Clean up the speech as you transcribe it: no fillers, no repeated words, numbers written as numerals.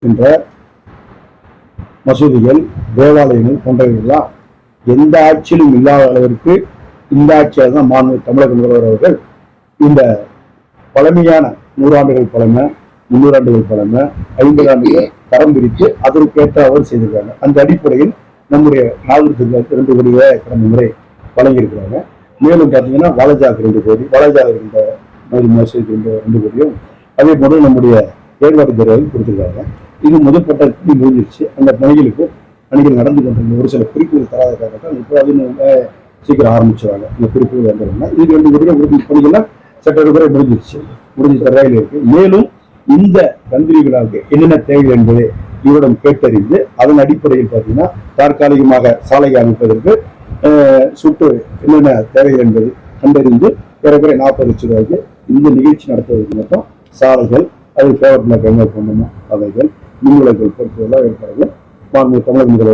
என்ற மசூதிகள், தேவாலயங்கள் போன்றவைகள்லாம் எந்த ஆட்சியிலும் இல்லாத அளவிற்கு இந்த ஆட்சியாக தான் மாண்பு தமிழக முதல்வர் அவர்கள் இந்த பழமையான 100 ஆண்டுகள் பழமை, 300 ஆண்டுகள் பழமை, 50 ஆண்டுகள் தரம் பிரித்து அதற்கேற்ற அவர் செய்திருக்காங்க. அந்த அடிப்படையில் நம்முடைய நாகரிகத்துக்கு 2 கோடி ரூபாய் கடந்த முறை வழங்கியிருக்கிறாங்க. மேலும் பார்த்தீங்கன்னா வாலாஜாவுக்கு 2 கோடி, வாலாஜாவில் இருந்த மசூதிக்கு 2 கோடியும், அதே போல நம்முடைய ஏற்பாடு துறையில் கொடுத்திருக்காங்க. இது முதற்பட்ட முடிஞ்சிருச்சு. அந்த பணிகள் நடந்து கொண்டிருந்த ஒரு சில குறிப்புகள் தராத காரணத்தால் இப்போ அது சீக்கிரம் ஆரம்பிச்சுவாங்க. இந்த குறிப்புகள் வந்ததுன்னா இது 2 கோடி பணிகள்லாம் சட்ட முடிஞ்சு தரையில் இருக்கு. மேலும் இந்த கந்திரி விழாவுக்கு என்னென்ன தேவைகள் என்பதை இவரிடம் கேட்டறிந்து அதன் அடிப்படையில் பார்த்தீங்கன்னா தற்காலிகமாக சாலை அமைப்பதற்கு சுட்டு என்னென்ன தேவைகள் என்பதை கண்டறிந்து ஏறக்குறை 40 லட்சம் ரூபாய்க்கு இந்த நிகழ்ச்சி நடத்துவதற்கு மட்டும் சாலைகள், அது ஃபேவர் பிளாக் என்ன பண்ணணும், அவைகள், மின்விளக்குகள் பொறுத்தவரை ஏற்பாடுகள் மாண்பு தமிழக முதல்வர்